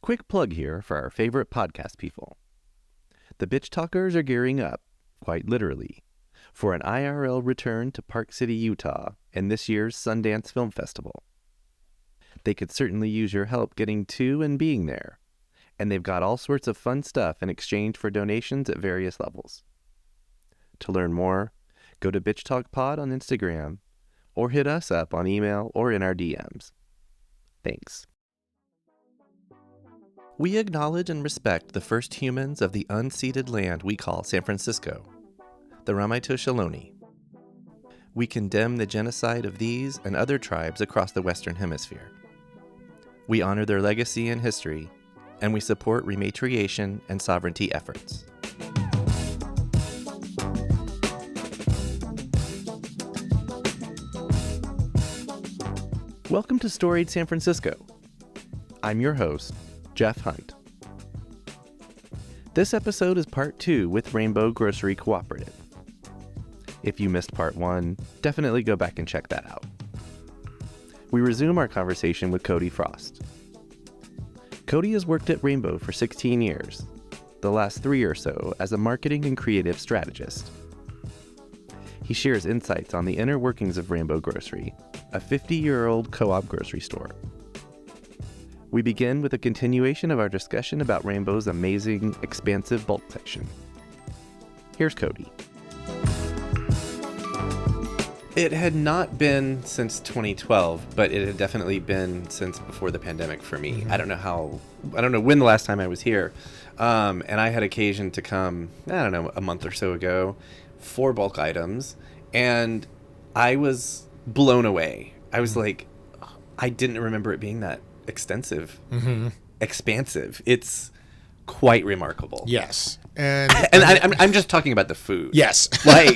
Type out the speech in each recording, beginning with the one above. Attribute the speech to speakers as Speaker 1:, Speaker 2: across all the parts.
Speaker 1: Quick plug here for our favorite podcast people. The Bitch Talkers are gearing up, quite literally, for an IRL return to Park City, Utah in this year's Sundance Film Festival. They could certainly use your help getting to and being there, and they've got all sorts of fun stuff in exchange for donations at various levels. To learn more, go to Bitch Talk Pod on Instagram, or hit us up on email or in our DMs. Thanks. We acknowledge and respect the first humans of the unceded land we call San Francisco, the Ramaytush Ohlone. We condemn the genocide of these and other tribes across the Western Hemisphere. We honor their legacy and history, and we support rematriation and sovereignty efforts. Welcome to Storied San Francisco. I'm your host, Jeff Hunt. This episode is part 2 with Rainbow Grocery Cooperative. If you missed part 1, definitely go back and check that out. We resume our conversation with Cody Frost. Cody has worked at Rainbow for 16 years, the last 3 or so as a marketing and creative strategist. He shares insights on the inner workings of Rainbow Grocery, a 50-year-old co-op grocery store. We begin with a continuation of our discussion about Rainbow's amazing, expansive bulk section. Here's Cody. It had not been since 2012, but it had definitely been since before the pandemic for me. Mm-hmm. I don't know when the last time I was here. And I had occasion to come, a month or so ago for bulk items. And I was blown away. I was like, I didn't remember it being that extensive, expansive. It's quite remarkable.
Speaker 2: Yes. And
Speaker 1: I'm just talking about the food.
Speaker 2: Yes.
Speaker 1: Like,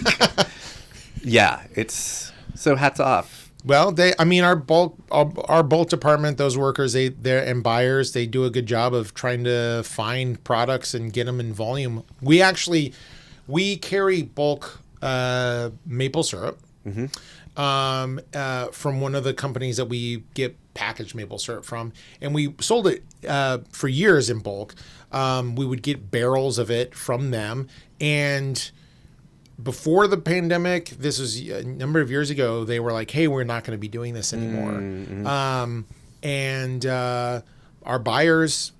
Speaker 1: yeah, it's so hats off.
Speaker 2: Well, our bulk department, those workers, and buyers, they do a good job of trying to find products and get them in volume. We carry bulk maple syrup from one of the companies that we get packaged maple syrup from, and we sold it for years in bulk. We would get barrels of it from them, and before the pandemic, this was a number of years ago, they were like, hey, we're not going to be doing this anymore. And our buyers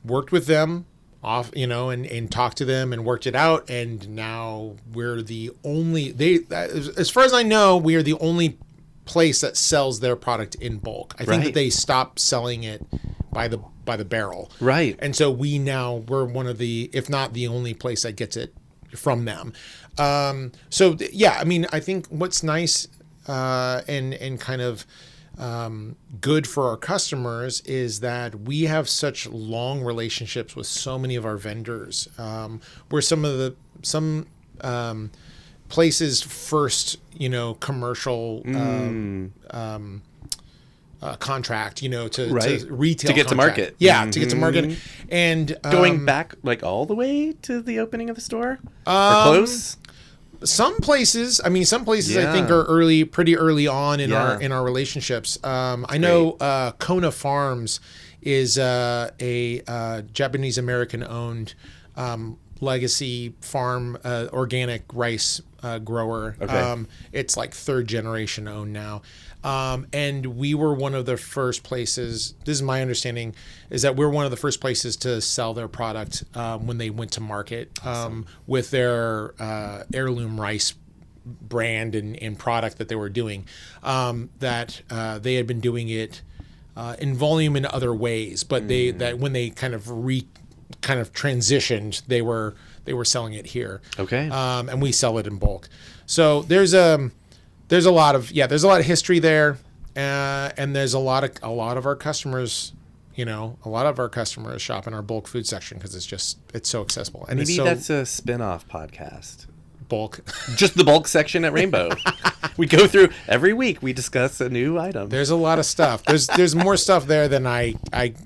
Speaker 2: worked with them and talked to them and worked it out. And now we're the only, as far as I know, we are the only place that sells their product in bulk. I think that they stopped selling it by the barrel. Right. And so we're one of the, if not the only place that gets it from them. I think what's nice and kind of good for our customers is that we have such long relationships with so many of our vendors. We're some places first, commercial contract, to retail,
Speaker 1: to get to market.
Speaker 2: Yeah, to get to market. And
Speaker 1: going back like all the way to the opening of the store, or close.
Speaker 2: Some places I think are pretty early on in our relationships. I know Kona Farms is a Japanese American owned legacy farm organic rice grower. Okay. It's like third generation owned now. And we were one of the first places, this is my understanding, is that we're one of the first places to sell their product when they went to market with their heirloom rice brand and product that they were doing. That they had been doing it in volume in other ways, but when they kind of transitioned, they were selling it here. Okay. And we sell it in bulk. So there's a lot of history there, and there's a lot of our customers, shop in our bulk food section because it's so accessible. And
Speaker 1: maybe that's a spinoff podcast.
Speaker 2: Bulk,
Speaker 1: just the bulk section at Rainbow. We go through every week. We discuss a new item.
Speaker 2: There's a lot of stuff. There's more stuff there than I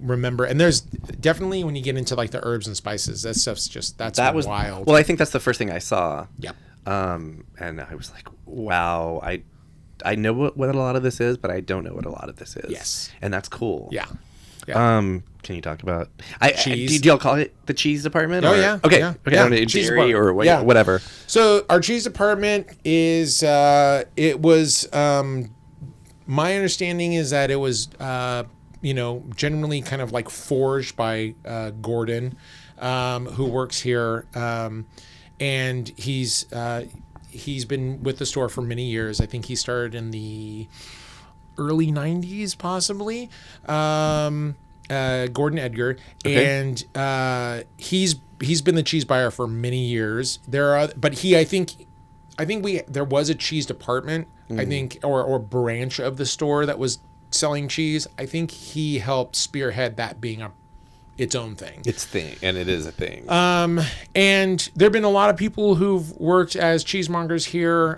Speaker 2: remember, and there's definitely when you get into like the herbs and spices, that stuff's that was wild.
Speaker 1: Well, I think that's the first thing I saw.
Speaker 2: Yep.
Speaker 1: And I was like, wow, I know what a lot of this is, but I don't know what a lot of this is.
Speaker 2: Yes.
Speaker 1: And that's cool.
Speaker 2: Yeah. Yeah.
Speaker 1: Can you talk about
Speaker 2: cheese?
Speaker 1: Do y'all call it the cheese department?
Speaker 2: Oh,
Speaker 1: or?
Speaker 2: yeah.
Speaker 1: Okay.
Speaker 2: Yeah.
Speaker 1: Okay.
Speaker 2: Yeah.
Speaker 1: Dairy or whatever.
Speaker 2: So our cheese department is it was my understanding is that it was generally kind of like forged by Gordon, who works here, and he's been with the store for many years. I think he started in the early 90s, possibly. Gordon Edgar,
Speaker 1: Okay.
Speaker 2: and he's been the cheese buyer for many years. There was a cheese department, I think, or branch of the store that was selling cheese. I think he helped spearhead that being its own thing.
Speaker 1: And it is a thing.
Speaker 2: And there've been a lot of people who've worked as cheesemongers here.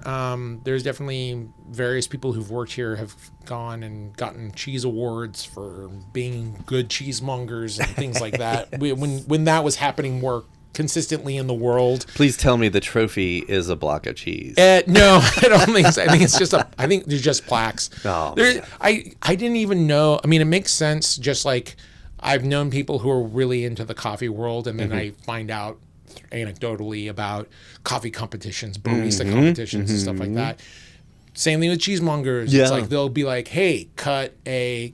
Speaker 2: There's definitely various people who've worked here have gone and gotten cheese awards for being good cheesemongers and things like that. When that was happening more consistently in the world.
Speaker 1: Please tell me the trophy is a block of cheese.
Speaker 2: No, I don't think so. I think it's just I think there's just plaques.
Speaker 1: Oh,
Speaker 2: I didn't even know. I mean, it makes sense. Just like I've known people who are really into the coffee world, and then I find out anecdotally about coffee competitions, barista competitions, and stuff like that. Same thing with cheesemongers.
Speaker 1: Yeah.
Speaker 2: It's like they'll be like, "Hey, cut a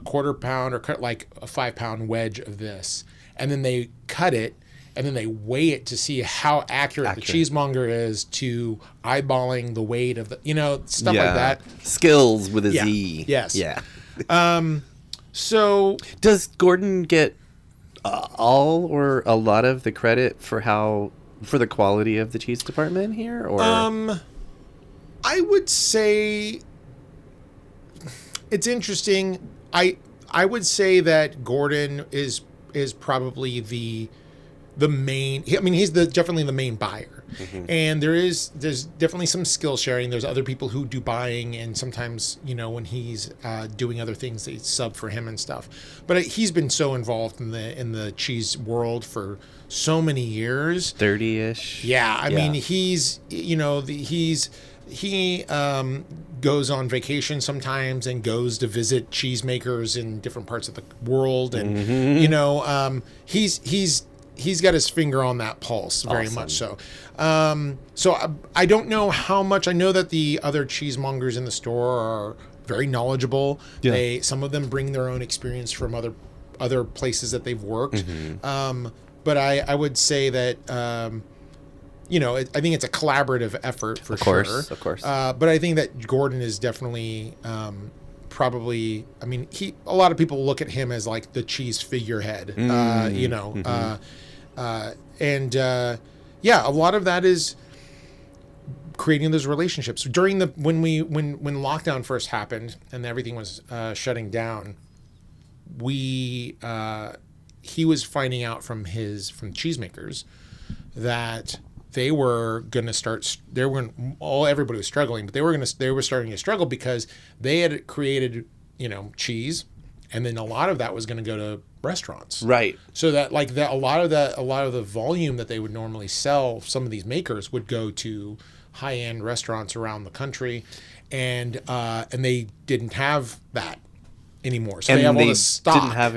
Speaker 2: quarter pound or cut like a 5-pound wedge of this," and then they cut it. And then they weigh it to see how accurate the cheesemonger is to eyeballing the weight of the, stuff like that.
Speaker 1: Skills with a Z.
Speaker 2: Yes.
Speaker 1: Yeah.
Speaker 2: So
Speaker 1: does Gordon get all or a lot of the credit for the quality of the cheese department here? Or
Speaker 2: I would say it's interesting. I would say that Gordon is probably the main. I mean, he's definitely the main buyer, and there's definitely some skill sharing. There's other people who do buying, and sometimes when he's doing other things, they sub for him and stuff. But he's been so involved in the cheese world for so many years,
Speaker 1: 30-ish.
Speaker 2: Yeah, I mean, he goes on vacation sometimes and goes to visit cheesemakers in different parts of the world, and he's got his finger on that pulse very much so. So I don't know how much. I know that the other cheesemongers in the store are very knowledgeable. Yeah. Some of them bring their own experience from other places that they've worked. But I would say that I think it's a collaborative effort for sure.
Speaker 1: Of course.
Speaker 2: But I think that Gordon is definitely probably. I mean, a lot of people look at him as like the cheese figurehead. A lot of that is creating those relationships during when lockdown first happened and everything was shutting down. He was finding out from cheesemakers that they were going to start. Everybody was struggling, but they were starting to struggle because they had created cheese, and then a lot of that was going to go to restaurants,
Speaker 1: right?
Speaker 2: So that a lot of the volume that they would normally sell, some of these makers would go to high-end restaurants around the country, and they didn't have that anymore. So they have all this stock.
Speaker 1: Didn't have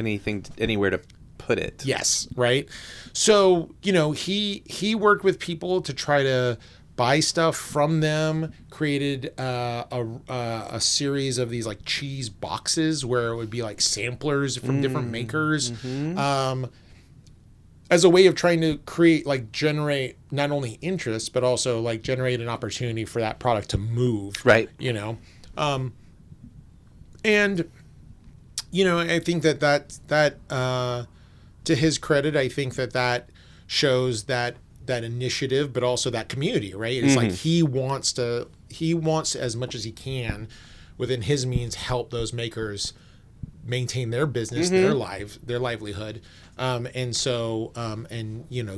Speaker 1: anywhere to put it.
Speaker 2: Yes, right. So he worked with people to try to buy stuff from them, created a series of these like cheese boxes where it would be like samplers from different makers, as a way of trying to generate not only interest, but also like generate an opportunity for that product to move.
Speaker 1: Right.
Speaker 2: And I think that to his credit, I think that shows that initiative, but also that community, right? It's like he wants as much as he can within his means help those makers maintain their business, their livelihood.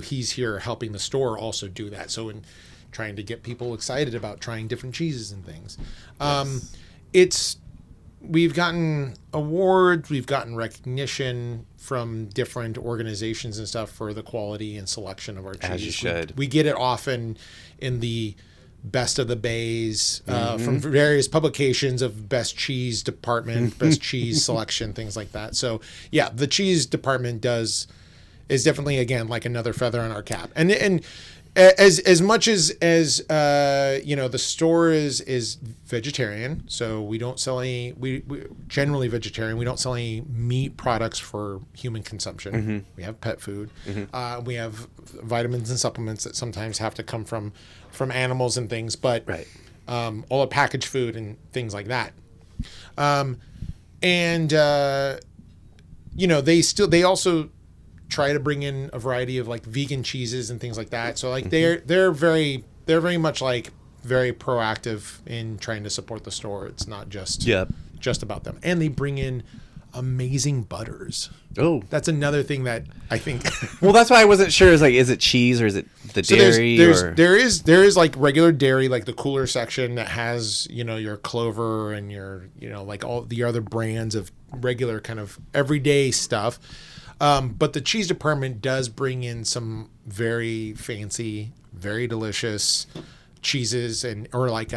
Speaker 2: He's here helping the store also do that. So in trying to get people excited about trying different cheeses and things. We've gotten awards, we've gotten recognition from different organizations and stuff for the quality and selection of our cheese.
Speaker 1: As you should.
Speaker 2: We get it often in the best of the bays from various publications of best cheese department, best cheese selection, things like that. So yeah, the cheese department is definitely, again, like another feather in our cap. And as much as the store is vegetarian, so we don't sell any, we generally vegetarian. We don't sell any meat products for human consumption. We have pet food. We have vitamins and supplements that sometimes have to come from animals and things, but all the packaged food and things like that. They also try to bring in a variety of like vegan cheeses and things like that. So like they're very much like very proactive in trying to support the store. It's not just about them. And they bring in amazing butters. Oh, that's another thing that I think.
Speaker 1: Well, that's why I wasn't sure. Is it cheese or is it the dairy?
Speaker 2: There is like regular dairy, like the cooler section that has your Clover and your like all the other brands of regular kind of everyday stuff. But the cheese department does bring in some very fancy, very delicious cheeses or like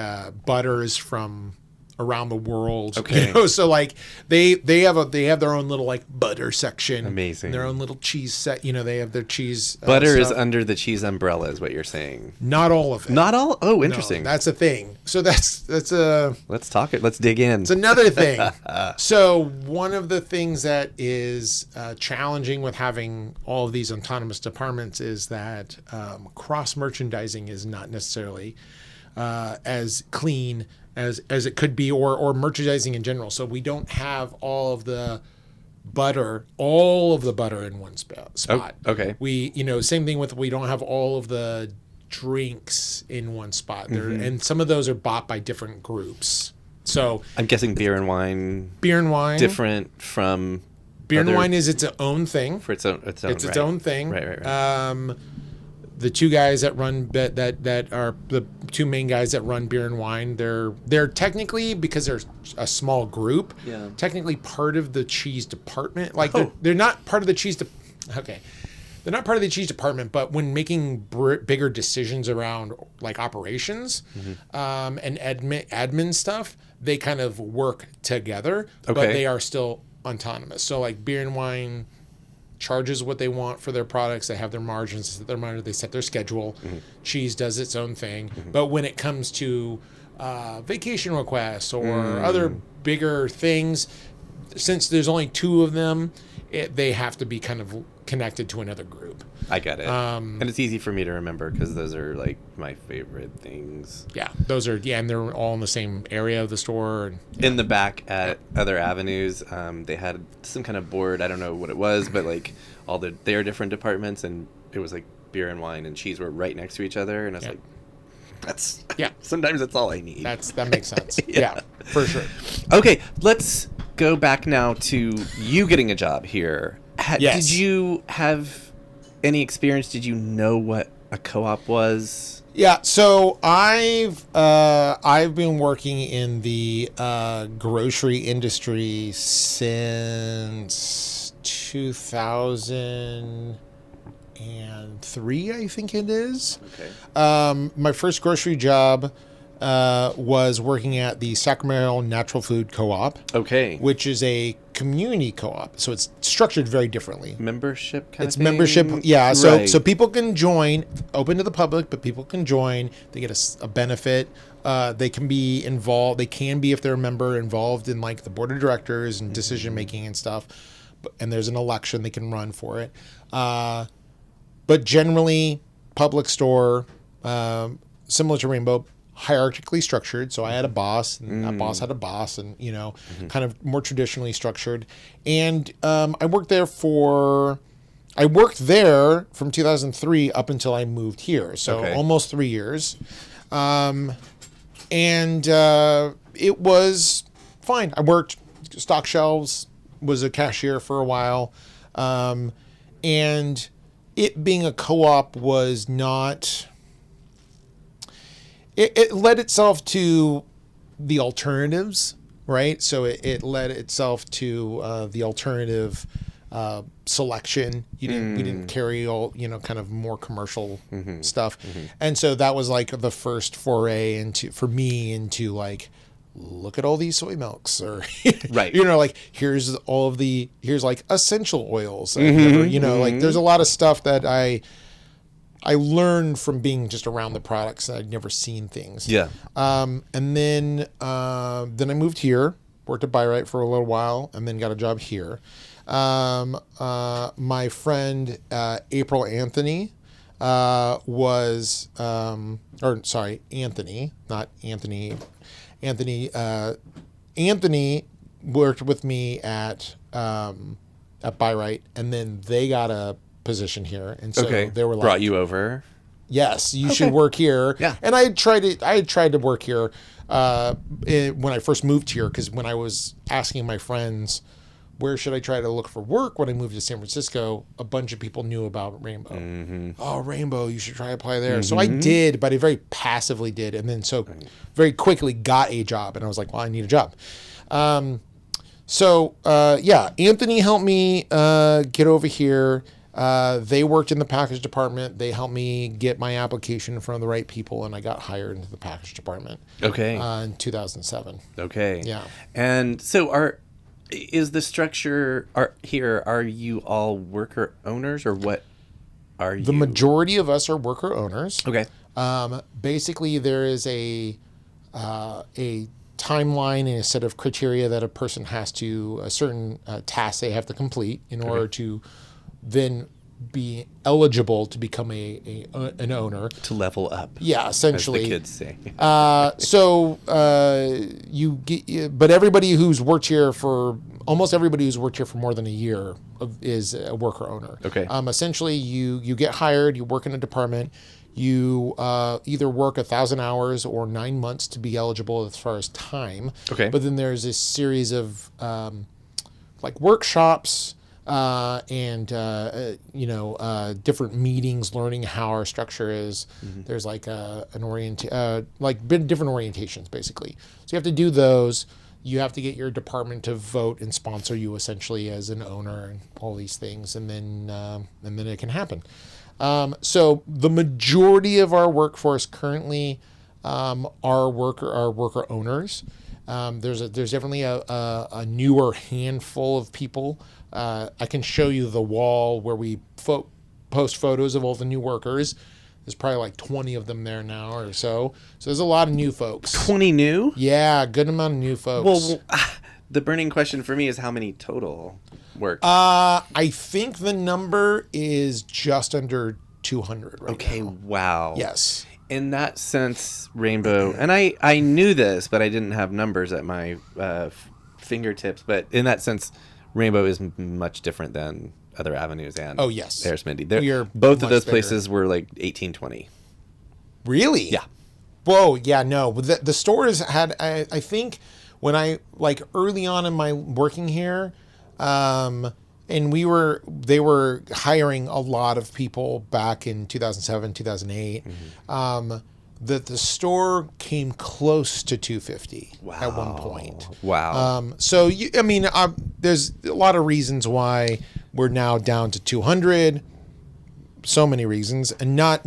Speaker 2: butters from around the world.
Speaker 1: Okay.
Speaker 2: So like they have their own little like butter section.
Speaker 1: Amazing.
Speaker 2: Their own little cheese set. They have their cheese.
Speaker 1: Butter is under the cheese umbrella, is what you're saying.
Speaker 2: Not all of it.
Speaker 1: Not all. Oh, interesting.
Speaker 2: No, that's a thing. So that's a.
Speaker 1: Let's talk it. Let's dig in.
Speaker 2: It's another thing. So one of the things that is challenging with having all of these autonomous departments is that cross merchandising is not necessarily as clean as it could be, or merchandising in general. So we don't have all of the butter in one spot.
Speaker 1: Oh, okay.
Speaker 2: We, same thing with, we don't have all of the drinks in one spot. And some of those are bought by different groups. So
Speaker 1: I'm guessing beer and wine different from
Speaker 2: beer and wine is its own thing.
Speaker 1: For its own
Speaker 2: thing.
Speaker 1: Right.
Speaker 2: The two guys that run that are the two main guys that run beer and wine, they're technically, because they're a small group, technically part of the cheese department. Like they're not part of the cheese. They're not part of the cheese department, but when making bigger decisions around like operations and admin stuff, they kind of work together, but they are still autonomous. So like beer and wine charges what they want for their products. They have their margins, they set their schedule. Cheese does its own thing. But when it comes to vacation requests or other bigger things, since there's only two of them, they have to be kind of connected to another group.
Speaker 1: I get it. And it's easy for me to remember because those are like my favorite things.
Speaker 2: Yeah, those are, and they're all in the same area of the store. And,
Speaker 1: in the back at Other Avenues, they had some kind of board. I don't know what it was, but like all their different departments, and it was like beer and wine and cheese were right next to each other, and I was like, that's sometimes that's all I need.
Speaker 2: That makes sense. Yeah, for sure.
Speaker 1: Okay, let's go back now to you getting a job here. Did you have any experience? Did you know what a co-op was?
Speaker 2: Yeah, so I've been working in the grocery industry since 2003, I think it is.
Speaker 1: Okay.
Speaker 2: My first grocery job was working at the Sacramento Natural Food Co-op.
Speaker 1: Okay.
Speaker 2: Which is a community co-op. So it's structured very differently.
Speaker 1: Membership kind
Speaker 2: of
Speaker 1: thing?
Speaker 2: It's membership, yeah. So people can join, open to the public, but people can join. They get a benefit. They can be involved. They can be, if they're a member, involved in like the board of directors and decision making and stuff. And there's an election, they can run for it. But generally, public store, similar to Rainbow, hierarchically structured. So I had a boss, and that boss had a boss, and kind of more traditionally structured. And I worked there from 2003 up until I moved here, so almost 3 years. And it was fine. I worked stock shelves, was a cashier for a while, and it being a co-op was not. It led itself to the alternatives, right? So it led itself to the alternative selection. We didn't carry all, kind of more commercial stuff. And so that was like the first foray for me into like, look at all these soy milks, or
Speaker 1: right.
Speaker 2: Like here's like essential oils. Like there's a lot of stuff that I learned from being just around the products. I'd never seen things.
Speaker 1: Yeah.
Speaker 2: And then I moved here, worked at Byright for a little while, and then got a job here. My friend April Anthony Anthony, not Anthony. Anthony worked with me at Byright, and then they got a position here, and so they were like,
Speaker 1: brought you over.
Speaker 2: Yes, you should work here.
Speaker 1: Yeah,
Speaker 2: and I had tried to work here when I first moved here, because when I was asking my friends, where should I try to look for work when I moved to San Francisco, a bunch of people knew about Rainbow. Oh, Rainbow, you should try to apply there. So I did, but I very passively did. And then so very quickly got a job. And I was like, well, I need a job. Anthony helped me get over here. They worked in the package department. They helped me get my application in front of the right people, and I got hired into the package department.
Speaker 1: Okay.
Speaker 2: In 2007.
Speaker 1: Okay.
Speaker 2: Yeah.
Speaker 1: And so is the structure are you all worker owners, or what are you?
Speaker 2: The majority of us are worker owners.
Speaker 1: Okay.
Speaker 2: Basically, there is a timeline and a set of criteria that a person has to, a certain task they have to complete in order to then be eligible to become an owner.
Speaker 1: To level up.
Speaker 2: Yeah, essentially.
Speaker 1: As the kids say.
Speaker 2: But everybody who's worked here almost everybody who's worked here for more than a year is a worker owner.
Speaker 1: Okay.
Speaker 2: Essentially, you get hired, you work in a department, you either work 1,000 hours or 9 months to be eligible as far as time.
Speaker 1: Okay.
Speaker 2: But then there's this series of like workshops and different meetings, learning how our structure is. There's like different orientations basically. So you have to do those. You have to get your department to vote and sponsor you essentially as an owner and all these things, and then it can happen. So the majority of our workforce currently are worker owners. There's definitely a newer handful of people. I can show you the wall where we post photos of all the new workers. There's probably like 20 of them there now or so. So there's a lot of new folks.
Speaker 1: 20 new?
Speaker 2: Yeah, good amount of new folks.
Speaker 1: Well, the burning question for me is how many total work?
Speaker 2: I think the number is just under 200 right now.
Speaker 1: Okay, wow.
Speaker 2: Yes.
Speaker 1: In that sense, Rainbow, and I knew this, but I didn't have numbers at my fingertips, but in that sense, Rainbow is much different than Other Avenues and Arizmendi. Both of those places were like 1820.
Speaker 2: Really?
Speaker 1: Yeah.
Speaker 2: Whoa, yeah, no. The stores had, I think, when I, like, early on in my working here, and they were hiring a lot of people back in 2007, 2008, that the store came close to 250 at one point.
Speaker 1: Wow.
Speaker 2: So, there's a lot of reasons why we're now down to 200. So many reasons, and not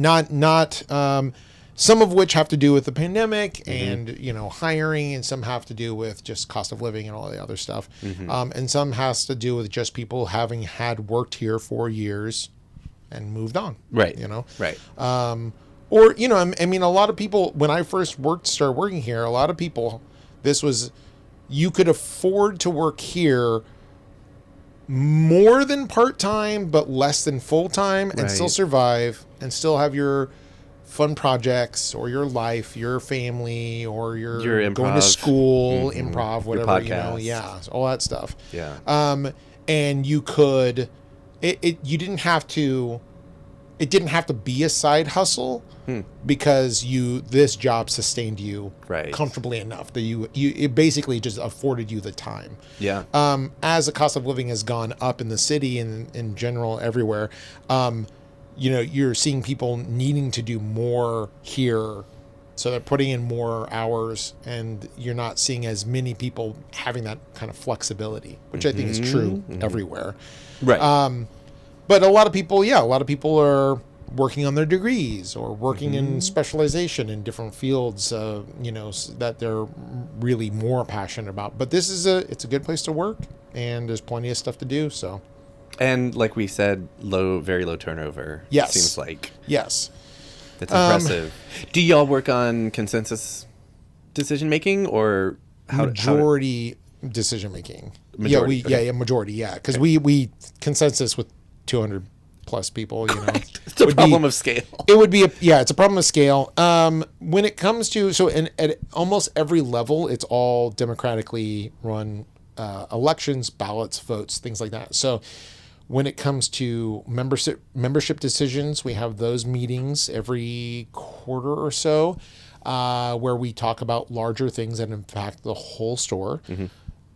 Speaker 2: some of which have to do with the pandemic and hiring, and some have to do with just cost of living and all the other stuff, and some has to do with just people having had worked here for years and moved on.
Speaker 1: Right.
Speaker 2: Right. Or a lot of people, when I first started working here, a lot of people, you could afford to work here more than part-time but less than full-time and still survive and still have your fun projects or your life, your family, or your going to school, improv, whatever, all that stuff.
Speaker 1: Yeah.
Speaker 2: And you could, it didn't have to be a side hustle because this job sustained you comfortably enough that it basically just afforded you the time.
Speaker 1: Yeah.
Speaker 2: As the cost of living has gone up in the city and in general everywhere, you're seeing people needing to do more here So they're putting in more hours, and you're not seeing as many people having that kind of flexibility, which I think is true everywhere.
Speaker 1: Right.
Speaker 2: But a lot of people are working on their degrees or working in specialization in different fields, that they're really more passionate about. But it's a good place to work, and there's plenty of stuff to do. So,
Speaker 1: and like we said, very low turnover.
Speaker 2: Yes.
Speaker 1: Seems like.
Speaker 2: Yes.
Speaker 1: That's impressive. Do y'all work on consensus decision making or
Speaker 2: majority decision making?
Speaker 1: Majority,
Speaker 2: Majority. Yeah, because we consensus with 200 plus people.
Speaker 1: It's a problem of scale.
Speaker 2: It would be it's a problem of scale. When it comes to at almost every level, it's all democratically run elections, ballots, votes, things like that. So. When it comes to membership decisions, we have those meetings every quarter or so, where we talk about larger things that impact the whole store.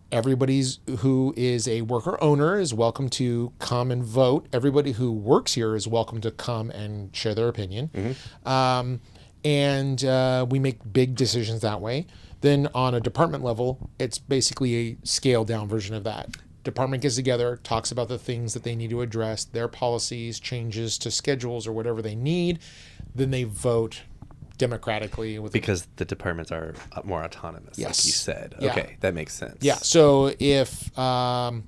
Speaker 2: Everybody who is a worker owner is welcome to come and vote. Everybody who works here is welcome to come and share their opinion. And we make big decisions that way. Then on a department level, it's basically a scaled down version of that. Department gets together, talks about the things that they need to address, their policies, changes to schedules or whatever they need. Then they vote democratically.
Speaker 1: Because the departments are more autonomous, like you said.
Speaker 2: Yeah.
Speaker 1: Okay, that makes sense.
Speaker 2: Yeah, so if, as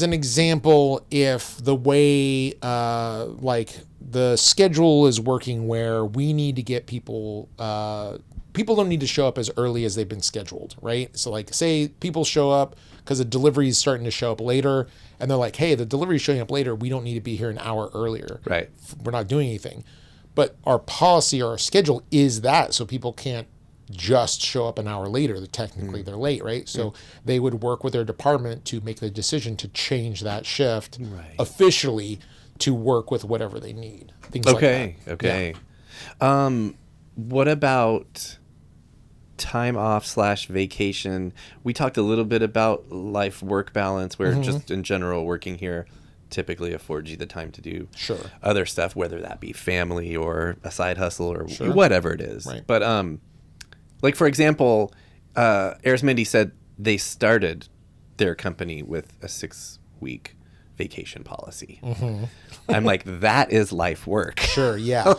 Speaker 2: an example, if the way, the schedule is working where we need to get people don't need to show up as early as they've been scheduled, right? So say people show up because the delivery is starting to show up later, and they're like, hey, the delivery is showing up later. We don't need to be here an hour earlier.
Speaker 1: Right.
Speaker 2: We're not doing anything. But our policy or our schedule is that, so people can't just show up an hour later. Technically, they're late, right? So they would work with their department to make the decision to change that shift officially to work with whatever they need. Things like that.
Speaker 1: Okay. Yeah. What about time off / vacation? We talked a little bit about life-work balance, where just in general working here typically affords you the time to do other stuff, whether that be family or a side hustle or whatever it is.
Speaker 2: Right.
Speaker 1: But for example, Arizmendi said they started their company with a 6-week vacation policy. I'm like, that is life work.
Speaker 2: Sure, yeah.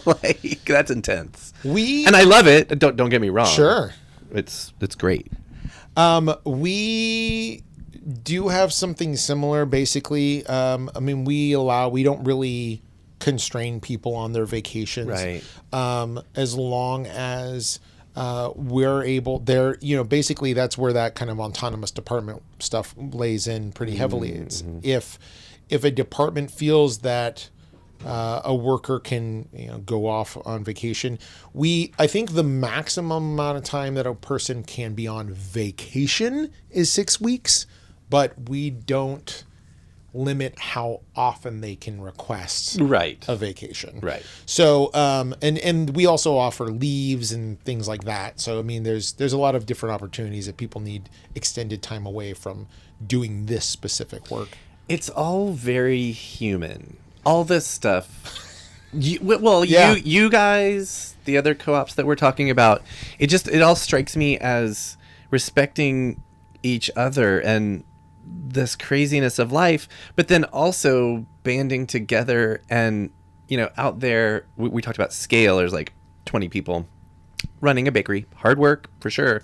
Speaker 1: That's intense. And I love it. Don't get me wrong.
Speaker 2: Sure.
Speaker 1: It's great.
Speaker 2: We do have something similar, basically. We don't really constrain people on their vacations.
Speaker 1: Right.
Speaker 2: As long as we're able, basically that's where that kind of autonomous department stuff lays in pretty heavily. It's if a department feels that a worker can go off on vacation, I think the maximum amount of time that a person can be on vacation is 6 weeks, but we don't limit how often they can request a vacation.
Speaker 1: Right.
Speaker 2: So and we also offer leaves and things like that. So there's a lot of different opportunities that people need extended time away from doing this specific work. It's
Speaker 1: all very human. All this stuff. You guys, the other co-ops that we're talking about, it all strikes me as respecting each other and this craziness of life, but then also banding together and, out there, we talked about scale. There's 20 people running a bakery. Hard work, for sure,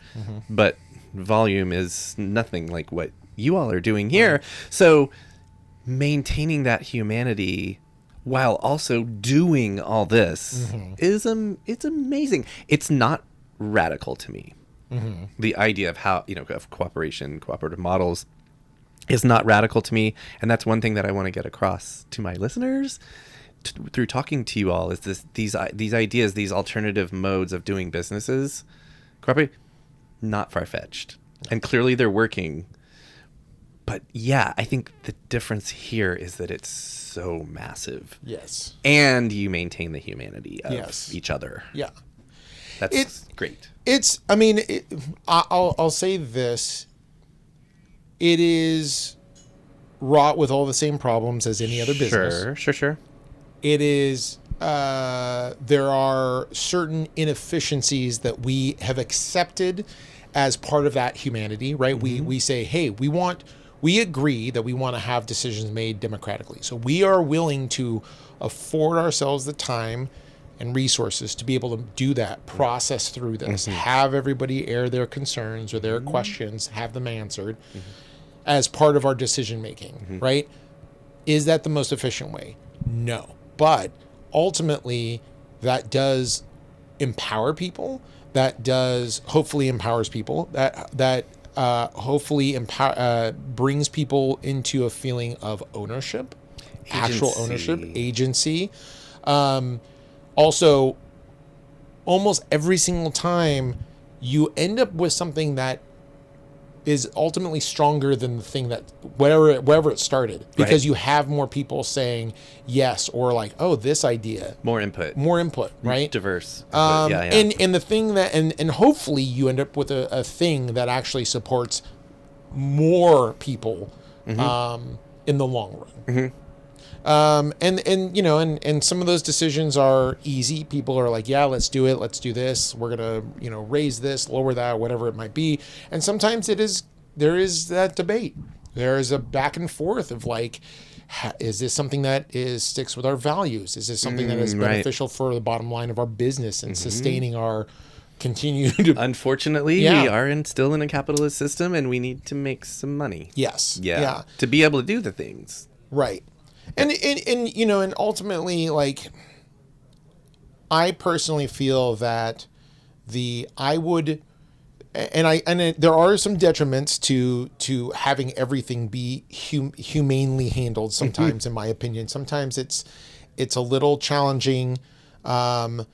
Speaker 1: but volume is nothing like what you all are doing here. So maintaining that humanity while also doing all this it's amazing. It's not radical to me. The idea of how, of cooperative models is not radical to me. And that's one thing that I want to get across to my listeners through talking to you all, is these ideas, these alternative modes of doing businesses, not far-fetched. And clearly they're working. But yeah, I think the difference here is that it's so massive.
Speaker 2: Yes.
Speaker 1: And you maintain the humanity of each other.
Speaker 2: Yeah.
Speaker 1: That's great.
Speaker 2: I'll say this. It is wrought with all the same problems as any other business.
Speaker 1: Sure.
Speaker 2: It is there are certain inefficiencies that we have accepted as part of that humanity, right? We say, hey, we agree that we want to have decisions made democratically. So we are willing to afford ourselves the time and resources to be able to do that, process through this, have everybody air their concerns or their questions, have them answered as part of our decision making, right? Is that the most efficient way? No. But ultimately, that does empower people. That does hopefully empowers people. That hopefully brings people into a feeling of ownership, actual ownership, agency. Also, almost every single time you end up with something that is ultimately stronger than the thing that wherever it started, because you have more people saying yes or like, oh, this idea,
Speaker 1: more input,
Speaker 2: right?
Speaker 1: Diverse.
Speaker 2: And the thing that and hopefully you end up with a thing that actually supports more people in the long run. And some of those decisions are easy. People are like, yeah, let's do it. Let's do this. We're going to, raise this, lower that, whatever it might be. And sometimes there is that debate. There is a back and forth of like, is this something that sticks with our values? Is this something that is beneficial for the bottom line of our business and sustaining our continued...
Speaker 1: Unfortunately, we are still in a capitalist system and we need to make some money.
Speaker 2: Yes.
Speaker 1: Yeah. To be able to do the things.
Speaker 2: Right. And ultimately, like, I personally feel that there are some detriments to having everything be humanely handled sometimes, in my opinion. Sometimes it's a little challenging. Sometimes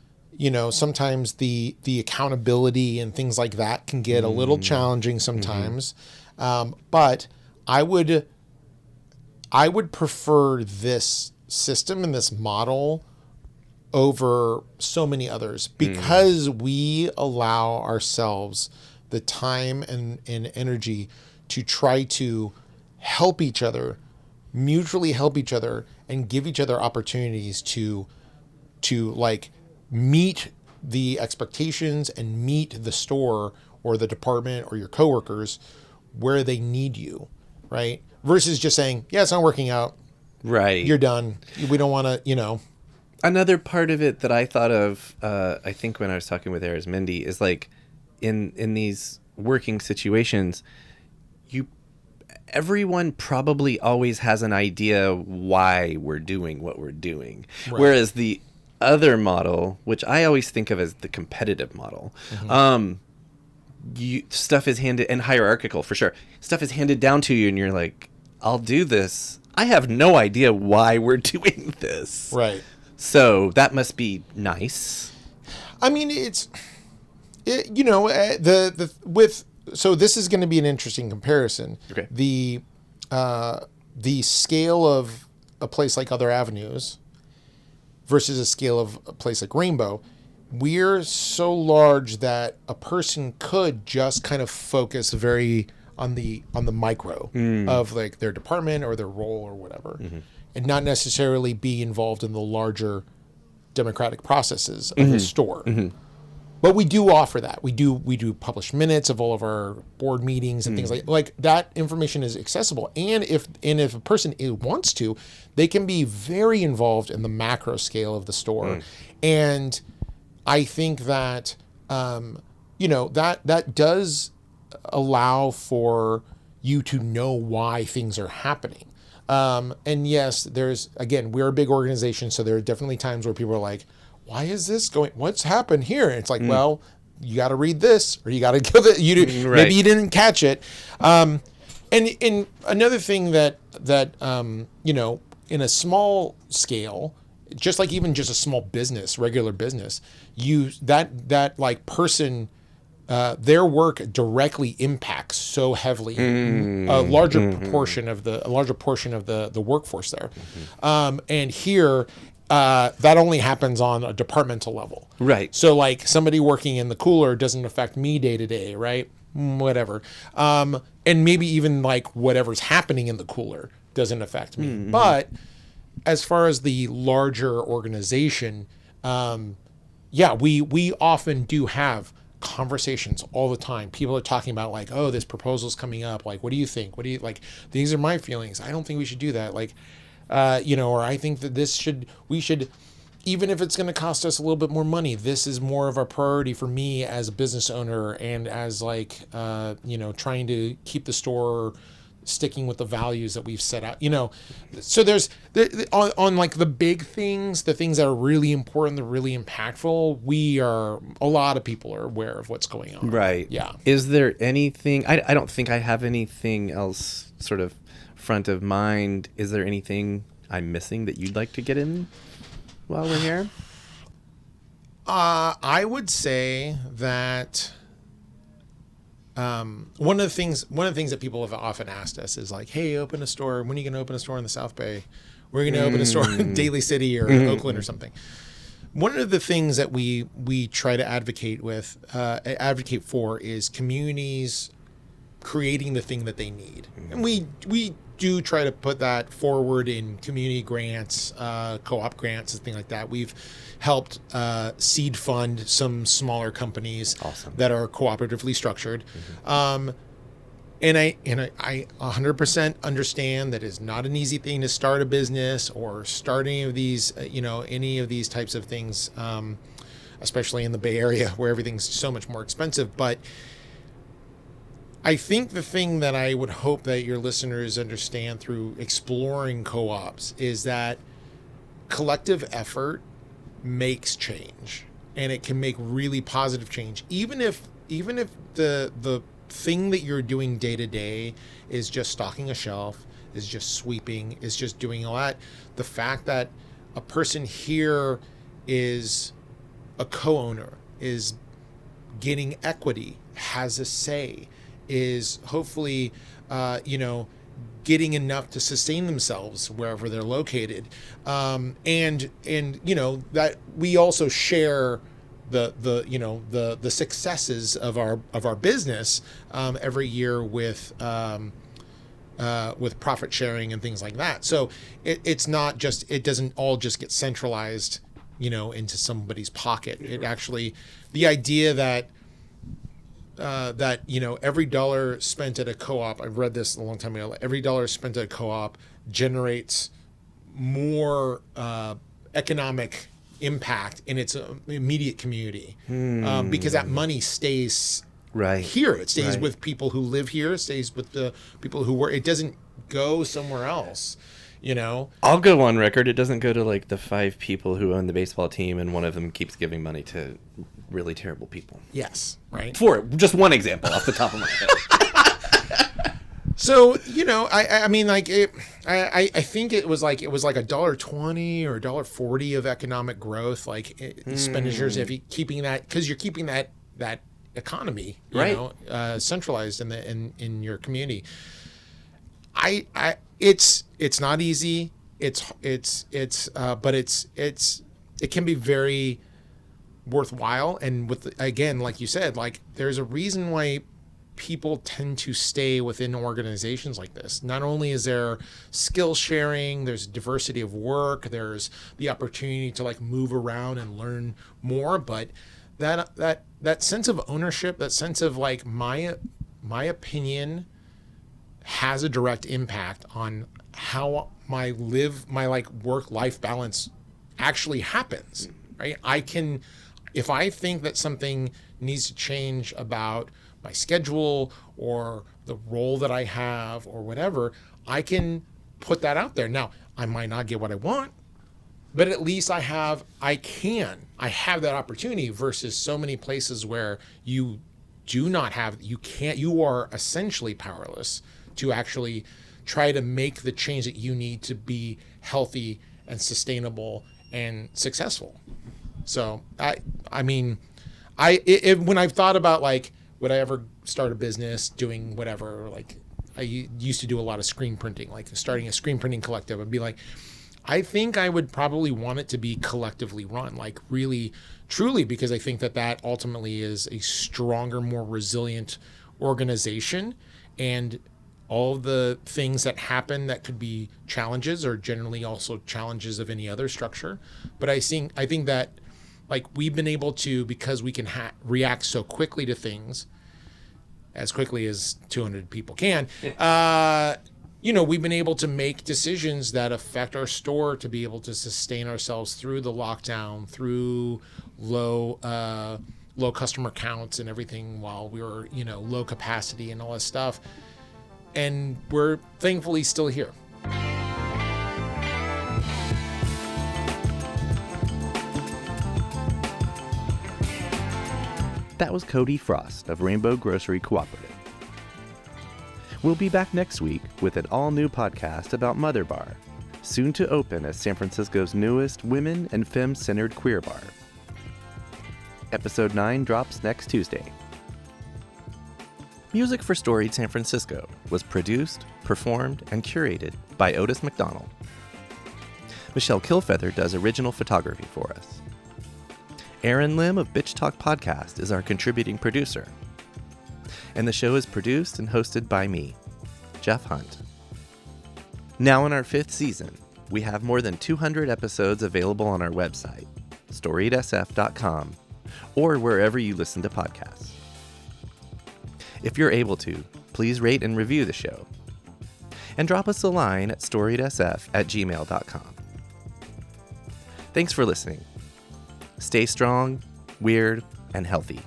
Speaker 2: the accountability and things like that can get a little challenging sometimes. But I would prefer this system and this model over so many others because we allow ourselves the time and energy to try to help each other, mutually help each other, and give each other opportunities to like meet the expectations and meet the store or the department or your coworkers where they need you, right? Versus just saying, yeah, it's not working out.
Speaker 1: Right.
Speaker 2: You're done. We don't want to,
Speaker 1: Another part of it that I thought of, I think when I was talking with Arizmendi, is like in these working situations, everyone probably always has an idea why we're doing what we're doing. Right. Whereas the other model, which I always think of as the competitive model, stuff is handed, and hierarchical for sure, stuff is handed down to you and you're like, I'll do this. I have no idea why we're doing this.
Speaker 2: Right.
Speaker 1: So that must be nice.
Speaker 2: I mean, so this is going to be an interesting comparison.
Speaker 1: Okay.
Speaker 2: The scale of a place like Other Avenues versus a scale of a place like Rainbow, we're so large that a person could just kind of focus very on the micro of like their department or their role or whatever, and not necessarily be involved in the larger democratic processes of the store. But we do offer that. We do publish minutes of all of our board meetings and things like that. Information is accessible, and if a person wants to, they can be very involved in the macro scale of the store. And I think that that does allow for you to know why things are happening. And yes, we're a big organization, so there are definitely times where people are like, why is this going? What's happened here? And it's like, well, you got to read this, or you got to give it. Maybe you didn't catch it. And another thing that in a small scale, just like even just a small business, regular business, that like person, their work directly impacts so heavily a larger portion of the workforce there. And here, that only happens on a departmental level.
Speaker 1: Right.
Speaker 2: So like somebody working in the cooler doesn't affect me day to day, right? Whatever. And maybe even like whatever's happening in the cooler doesn't affect me. But as far as the larger organization, we often do have conversations all the time. People are talking about like, oh, this proposal's coming up. Like, what do you think? What do you like? These are my feelings. I don't think we should do that. Like, or I think that we should, even if it's going to cost us a little bit more money, this is more of a priority for me as a business owner and as like, trying to keep the store sticking with the values that we've set out, so there's on like the big things, the things that are really important, they're really impactful. A lot of people are aware of what's going on.
Speaker 1: Right.
Speaker 2: Yeah.
Speaker 1: Is there anything, I don't think I have anything else sort of front of mind. Is there anything I'm missing that you'd like to get in while we're here?
Speaker 2: I would say that one of the things that people have often asked us is like, hey, open a store. When are you going to open a store in the South Bay? We're going to open a store in Daly City or Oakland or something. One of the things that we try to advocate for is communities creating the thing that they need. And we do try to put that forward in community grants, co-op grants and things like that. We've helped seed fund some smaller companies that are cooperatively structured. And I 100% understand that it's not an easy thing to start a business or start any of these, any of these types of things, especially in the Bay Area where everything's so much more expensive. But I think the thing that I would hope that your listeners understand through exploring co-ops is that collective effort makes change, and it can make really positive change. Even if the thing that you're doing day to day is just stocking a shelf, is just sweeping, is just doing all that, the fact that a person here is a co-owner, is getting equity, has a say, is hopefully, getting enough to sustain themselves wherever they're located, and that we also share the successes of our business every year with profit sharing and things like that. So it doesn't all just get centralized, into somebody's pocket. It actually, the idea that every dollar spent at a co-op, I've read this a long time ago, every dollar spent at a co-op generates more economic impact in its immediate community, because that money stays here. It stays with people who live here, it stays with the people who work. It doesn't go somewhere else.
Speaker 1: I'll go on record. It doesn't go to like the 5 people who own the baseball team and one of them keeps giving money to really terrible people.
Speaker 2: Yes, right.
Speaker 1: For just one example off the top of my head.
Speaker 2: So, I mean, like, I think it was like $1.20 or $1.40 of economic growth, like expenditures, if you're keeping that, because you're keeping that economy, centralized in your community. It's not easy. But it can be very worthwhile. And again, like you said, like there's a reason why people tend to stay within organizations like this. Not only is there skill sharing, there's diversity of work, there's the opportunity to like move around and learn more, but that sense of ownership, that sense of like my opinion has a direct impact on how my like work-life balance actually happens, right? If I think that something needs to change about my schedule or the role that I have or whatever, I can put that out there. Now, I might not get what I want, but at least I have that opportunity versus so many places where you are essentially powerless to actually try to make the change that you need to be healthy and sustainable and successful. So when I've thought about like, would I ever start a business doing whatever, like I used to do a lot of screen printing, like starting a screen printing collective, I'd be like, I think I would probably want it to be collectively run, like really, truly, because I think that ultimately is a stronger, more resilient organization. And all the things that happen that could be challenges are generally also challenges of any other structure. But I think that like we've been able to, because we can react so quickly to things, as quickly as 200 people can, we've been able to make decisions that affect our store to be able to sustain ourselves through the lockdown, through low customer counts and everything, while we were, low capacity and all this stuff. And we're thankfully still here.
Speaker 1: That was Cody Frost of Rainbow Grocery Cooperative. We'll be back next week with an all-new podcast about Mother Bar, soon to open as San Francisco's newest women and femme-centered queer bar. Episode 9 drops next Tuesday. Music for Storied San Francisco was produced, performed, and curated by Otis McDonald. Michelle Kilfeather does original photography for us. Aaron Lim of Bitch Talk Podcast is our contributing producer. And the show is produced and hosted by me, Jeff Hunt. Now in our 5th season, we have more than 200 episodes available on our website, storiedsf.com, or wherever you listen to podcasts. If you're able to, please rate and review the show. And drop us a line at storiedsf@gmail.com. Thanks for listening. Stay strong, weird, and healthy.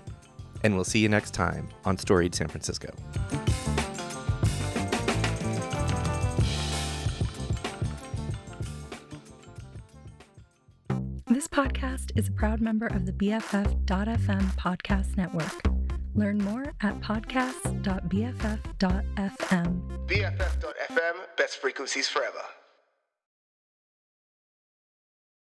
Speaker 1: And we'll see you next time on Storied San Francisco.
Speaker 3: This podcast is a proud member of the BFF.FM podcast network. Learn more at podcast.bff.fm.
Speaker 4: BFF.FM, best frequencies forever.